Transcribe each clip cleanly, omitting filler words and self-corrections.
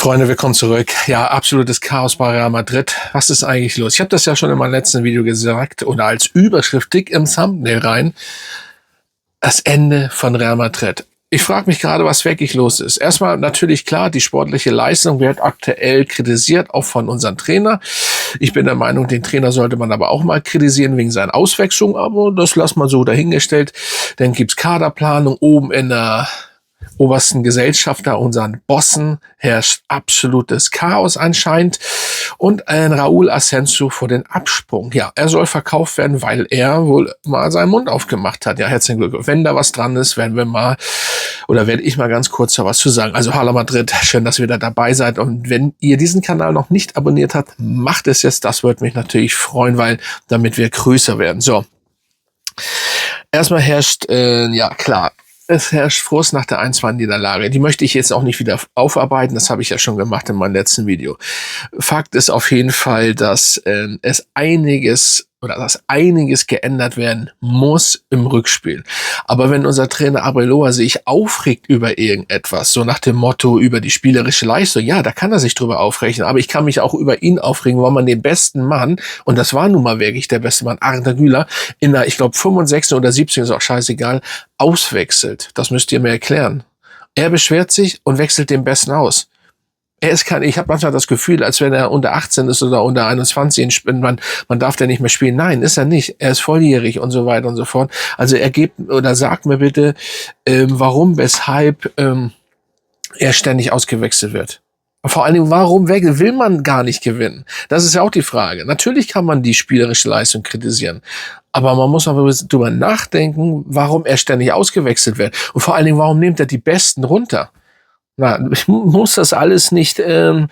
Freunde, willkommen zurück. Ja, absolutes Chaos bei Real Madrid. Was ist eigentlich los? Ich habe das ja schon in meinem letzten Video gesagt oder als Überschrift dick im Thumbnail rein. Das Ende von Real Madrid. Ich frage mich gerade, was wirklich los ist. Erstmal natürlich klar, die sportliche Leistung wird aktuell kritisiert, auch von unserem Trainer. Ich bin der Meinung, den Trainer sollte man aber auch mal kritisieren wegen seiner Auswechslung, aber das lassen wir so dahingestellt. Dann gibt's Kaderplanung oben in der obersten Gesellschafter, unseren Bossen, herrscht absolutes Chaos anscheinend. Und ein Raúl Asensio vor den Absprung. Ja, er soll verkauft werden, weil er wohl mal seinen Mund aufgemacht hat. Ja, herzlichen Glückwunsch. Wenn da was dran ist, werde ich mal ganz kurz da was zu sagen. Also Hala Madrid, schön, dass ihr da dabei seid. Und wenn ihr diesen Kanal noch nicht abonniert habt, macht es jetzt. Das würde mich natürlich freuen, damit wir größer werden. So. Erstmal herrscht, ja klar, es herrscht Frust nach der 1-2-Niederlage. Die möchte ich jetzt auch nicht wieder aufarbeiten. Das habe ich ja schon gemacht in meinem letzten Video. Fakt ist auf jeden Fall, dass einiges geändert werden muss im Rückspiel. Aber wenn unser Trainer Arbeloa sich aufregt über irgendetwas, so nach dem Motto über die spielerische Leistung, ja, da kann er sich drüber aufregen. Aber ich kann mich auch über ihn aufregen, weil man den besten Mann, und das war nun mal wirklich der beste Mann, Arda Güler, in der, ich glaube, 65. oder 70. ist auch scheißegal, auswechselt. Das müsst ihr mir erklären. Er beschwert sich und wechselt den Besten aus. Ich habe manchmal das Gefühl, als wenn er unter 18 ist oder unter 21, man darf der nicht mehr spielen. Nein, ist er nicht. Er ist volljährig und so weiter und so fort. Also sagt mir bitte, warum, weshalb er ständig ausgewechselt wird. Vor allen Dingen, warum will man gar nicht gewinnen? Das ist ja auch die Frage. Natürlich kann man die spielerische Leistung kritisieren. Aber man muss aber drüber nachdenken, warum er ständig ausgewechselt wird. Und vor allen Dingen, warum nimmt er die Besten runter? Na, ich muss das alles nicht, was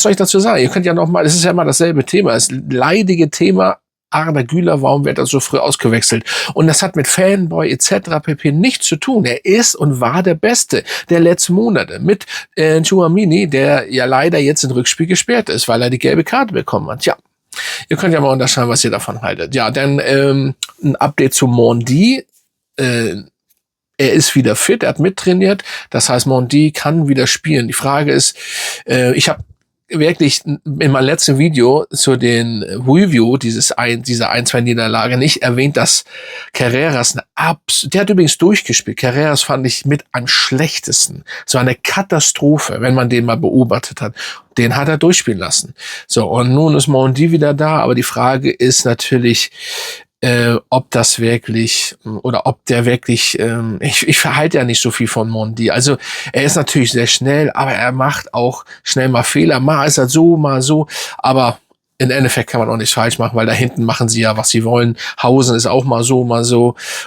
soll ich dazu sagen? Ihr könnt ja noch mal, es ist ja immer dasselbe Thema, das leidige Thema Arda Güler, warum wird er so früh ausgewechselt? Und das hat mit Fanboy etc. pp. Nichts zu tun. Er ist und war der Beste der letzten Monate mit Tchouaméni, der ja leider jetzt im Rückspiel gesperrt ist, weil er die gelbe Karte bekommen hat. Ja. Ihr könnt ja mal unterscheiden, was ihr davon haltet. Ja, dann ein Update zu Mendy. Er ist wieder fit, er hat mittrainiert. Das heißt, Mendy kann wieder spielen. Die Frage ist, ich habe wirklich in meinem letzten Video zu den Review dieser 1-2-Niederlage nicht erwähnt, dass Carreras der hat übrigens durchgespielt. Carreras fand ich mit am schlechtesten. Es war eine Katastrophe, wenn man den mal beobachtet hat. Den hat er durchspielen lassen. So, und nun ist Mendy wieder da, aber die Frage ist natürlich, ob der wirklich, ich verhalte ja nicht so viel von Mendy. Also er ist natürlich sehr schnell, aber er macht auch schnell mal Fehler. Mal ist er so, mal so, aber im Endeffekt kann man auch nichts falsch machen, weil da hinten machen sie ja, was sie wollen. Hausen ist auch mal so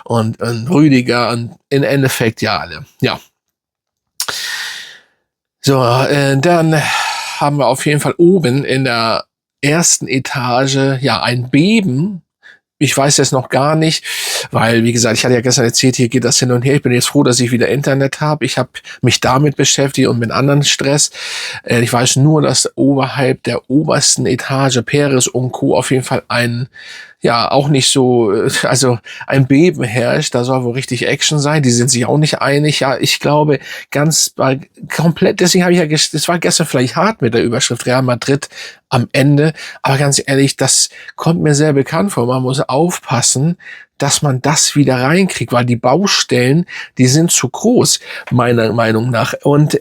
und Rüdiger und im Endeffekt ja alle. Ja. So, dann haben wir auf jeden Fall oben in der ersten Etage ja ein Beben. Ich weiß jetzt noch gar nicht, weil, wie gesagt, ich hatte ja gestern erzählt, hier geht das hin und her. Ich bin jetzt froh, dass ich wieder Internet habe. Ich habe mich damit beschäftigt und mit anderen Stress. Ich weiß nur, dass oberhalb der obersten Etage Perez und Co. auf jeden Fall auch nicht so, also ein Beben herrscht. Da soll wohl richtig Action sein. Die sind sich auch nicht einig. Ja, ich glaube, komplett, deswegen habe ich das war gestern vielleicht hart mit der Überschrift Real Madrid am Ende. Aber ganz ehrlich, das kommt mir sehr bekannt vor. Man muss aufpassen, dass man das wieder reinkriegt, weil die Baustellen, die sind zu groß, meiner Meinung nach. Und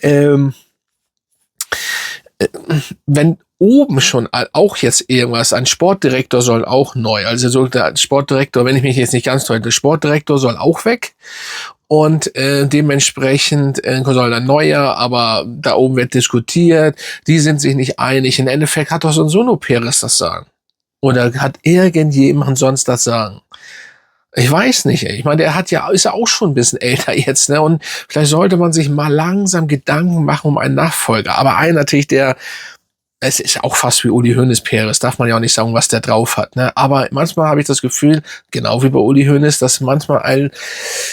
wenn oben schon auch jetzt irgendwas, ein Sportdirektor soll auch neu, also so der Sportdirektor, wenn ich mich jetzt nicht ganz täusche, der Sportdirektor soll auch weg und dementsprechend soll ein neuer, aber da oben wird diskutiert, die sind sich nicht einig. Im Endeffekt hat doch so ein Perez das Sagen. Oder hat irgendjemand sonst das Sagen? Ich weiß nicht, ey. Ich meine, ist ja auch schon ein bisschen älter jetzt, ne? Und vielleicht sollte man sich mal langsam Gedanken machen um einen Nachfolger. Aber natürlich, es ist auch fast wie Uli Hoeneß Perez, darf man ja auch nicht sagen, was der drauf hat, ne? Aber manchmal habe ich das Gefühl, genau wie bei Uli Hoeneß, dass manchmal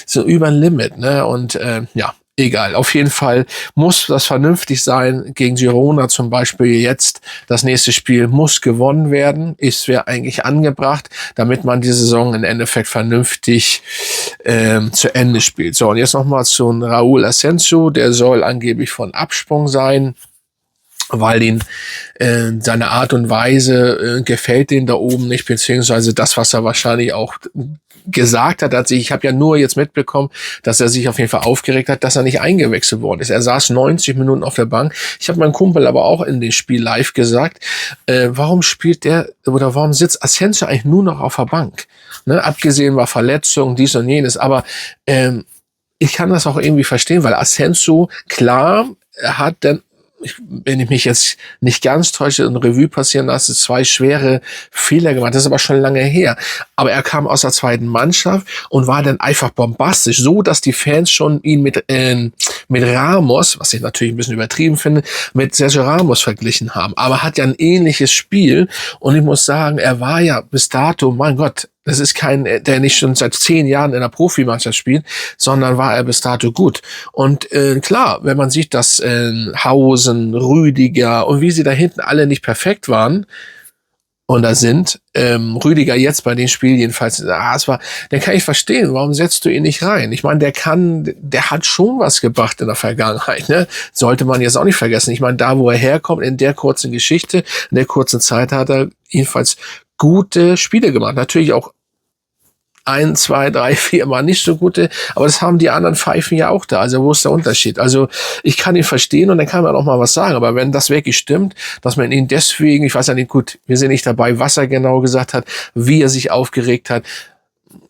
so über ein Limit, ne? Und ja, egal. Auf jeden Fall muss das vernünftig sein. Gegen Girona zum Beispiel jetzt. Das nächste Spiel muss gewonnen werden. Wäre eigentlich angebracht, damit man die Saison im Endeffekt vernünftig zu Ende spielt. So, und jetzt nochmal zu Raúl Asensio. Der soll angeblich von Absprung sein, weil ihn seine Art und Weise gefällt den da oben nicht, beziehungsweise das, was er wahrscheinlich auch gesagt hat, ich habe ja nur jetzt mitbekommen, dass er sich auf jeden Fall aufgeregt hat, dass er nicht eingewechselt worden ist. Er saß 90 Minuten auf der Bank. Ich habe meinem Kumpel aber auch in dem Spiel live gesagt, warum sitzt Asensio eigentlich nur noch auf der Bank? Ne? Abgesehen war Verletzung, dies und jenes, aber ich kann das auch irgendwie verstehen, weil Asensio, klar, er hat dann, wenn ich mich jetzt nicht ganz täusche, in Revue passieren lasse, 2 schwere Fehler gemacht. Das ist aber schon lange her. Aber er kam aus der zweiten Mannschaft und war dann einfach bombastisch, so dass die Fans schon ihn mit Ramos, was ich natürlich ein bisschen übertrieben finde, mit Sergio Ramos verglichen haben. Aber hat ja ein ähnliches Spiel und ich muss sagen, er war ja bis dato, mein Gott, das ist kein, der nicht schon seit 10 Jahren in der Profimannschaft spielt, sondern war er bis dato gut. Und klar, wenn man sieht, dass Hausen, Rüdiger und wie sie da hinten alle nicht perfekt waren und da sind, Rüdiger jetzt bei den Spielen jedenfalls, dann kann ich verstehen, warum setzt du ihn nicht rein? Ich meine, der hat schon was gebracht in der Vergangenheit, ne? Sollte man jetzt auch nicht vergessen. Ich meine, da wo er herkommt, in der kurzen Geschichte, in der kurzen Zeit hat er jedenfalls gute Spiele gemacht. Natürlich auch 1, 2, 3, 4 Mal nicht so gute, aber das haben die anderen Pfeifen ja auch da. Also wo ist der Unterschied? Also ich kann ihn verstehen und dann kann man auch mal was sagen, aber wenn das wirklich stimmt, dass man ihn deswegen, ich weiß ja nicht, gut, wir sind nicht dabei, was er genau gesagt hat, wie er sich aufgeregt hat.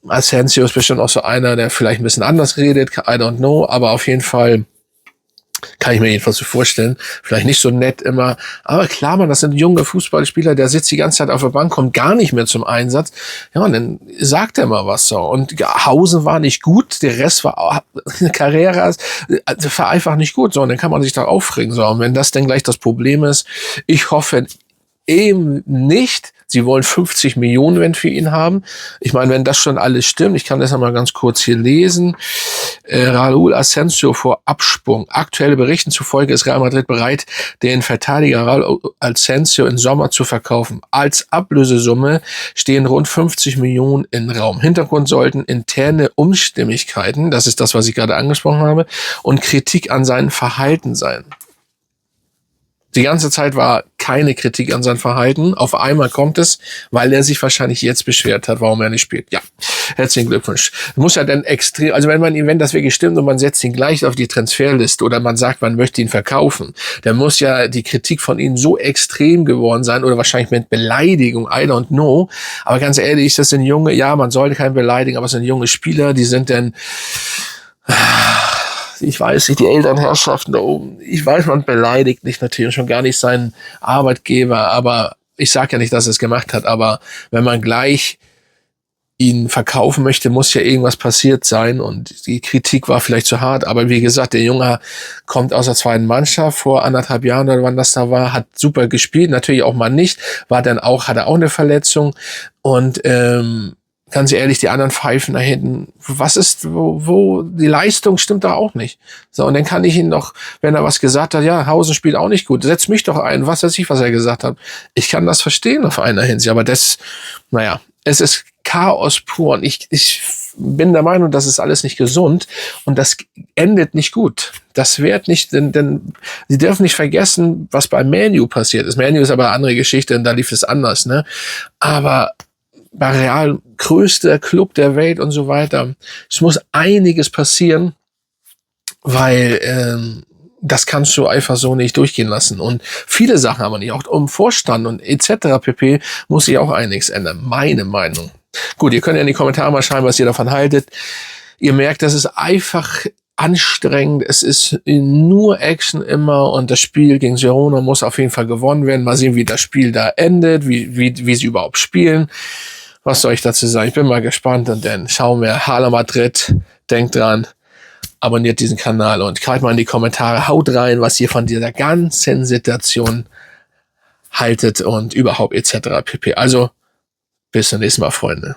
Asensio ist bestimmt auch so einer, der vielleicht ein bisschen anders redet, I don't know, aber auf jeden Fall kann ich mir jedenfalls so vorstellen. Vielleicht nicht so nett immer. Aber klar, man, das sind junge Fußballspieler, der sitzt die ganze Zeit auf der Bank, kommt gar nicht mehr zum Einsatz. Ja, und dann sagt er mal was so. Und Hausen war nicht gut, der Rest war Carreras, war einfach nicht gut. So, und dann kann man sich da aufregen. So, und wenn das dann gleich das Problem ist, ich hoffe eben nicht. Sie wollen 50 Millionen wenn für ihn haben. Ich meine, wenn das schon alles stimmt, ich kann das einmal ganz kurz hier lesen. Raúl Asensio vor Absprung. Aktuelle Berichten zufolge ist Real Madrid bereit, den Verteidiger Raúl Asensio im Sommer zu verkaufen. Als Ablösesumme stehen rund 50 Millionen im Raum. Hintergrund sollten interne Unstimmigkeiten, das ist das, was ich gerade angesprochen habe, und Kritik an seinem Verhalten sein. Die ganze Zeit war keine Kritik an sein Verhalten. Auf einmal kommt es, weil er sich wahrscheinlich jetzt beschwert hat, warum er nicht spielt. Ja, herzlichen Glückwunsch. Muss ja dann extrem, also wenn das wirklich stimmt und man setzt ihn gleich auf die Transferliste oder man sagt, man möchte ihn verkaufen, dann muss ja die Kritik von ihm so extrem geworden sein oder wahrscheinlich mit Beleidigung, I don't know. Aber ganz ehrlich, das sind junge, ja, man sollte keinen beleidigen, aber es sind junge Spieler, die sind dann, ich weiß nicht, die Elternherrschaften da oben, ich weiß, man beleidigt nicht natürlich schon gar nicht seinen Arbeitgeber, aber ich sage ja nicht, dass er es gemacht hat, aber wenn man gleich ihn verkaufen möchte, muss ja irgendwas passiert sein und die Kritik war vielleicht zu hart, aber wie gesagt, der Junge kommt aus der zweiten Mannschaft vor 1,5 Jahren oder wann das da war, hat super gespielt, natürlich auch mal nicht, hat er auch eine Verletzung und ganz ehrlich, die anderen Pfeifen da hinten, wo die Leistung stimmt da auch nicht. So, und dann kann ich ihn doch, wenn er was gesagt hat, ja, Hausen spielt auch nicht gut, setz mich doch ein, was weiß ich, was er gesagt hat. Ich kann das verstehen auf einer Hinsicht, aber es ist Chaos pur und ich bin der Meinung, das ist alles nicht gesund und das endet nicht gut. Das wird nicht, denn Sie dürfen nicht vergessen, was bei Man U passiert ist. Man U ist aber eine andere Geschichte und da lief es anders, ne? Aber bei Real, größter Club der Welt und so weiter. Es muss einiges passieren, weil das kannst du einfach so nicht durchgehen lassen. Und viele Sachen aber nicht. Auch um Vorstand und etc. pp. Muss sich auch einiges ändern. Meine Meinung. Gut, ihr könnt ja in die Kommentare mal schreiben, was ihr davon haltet. Ihr merkt, das ist einfach anstrengend. Es ist nur Action immer und das Spiel gegen Girona muss auf jeden Fall gewonnen werden. Mal sehen, wie das Spiel da endet, wie sie überhaupt spielen. Was soll ich dazu sagen? Ich bin mal gespannt und dann schauen wir. Hala Madrid, denkt dran, abonniert diesen Kanal und schreibt mal in die Kommentare, haut rein, was ihr von dieser ganzen Situation haltet und überhaupt etc. pp. Also, bis zum nächsten Mal, Freunde.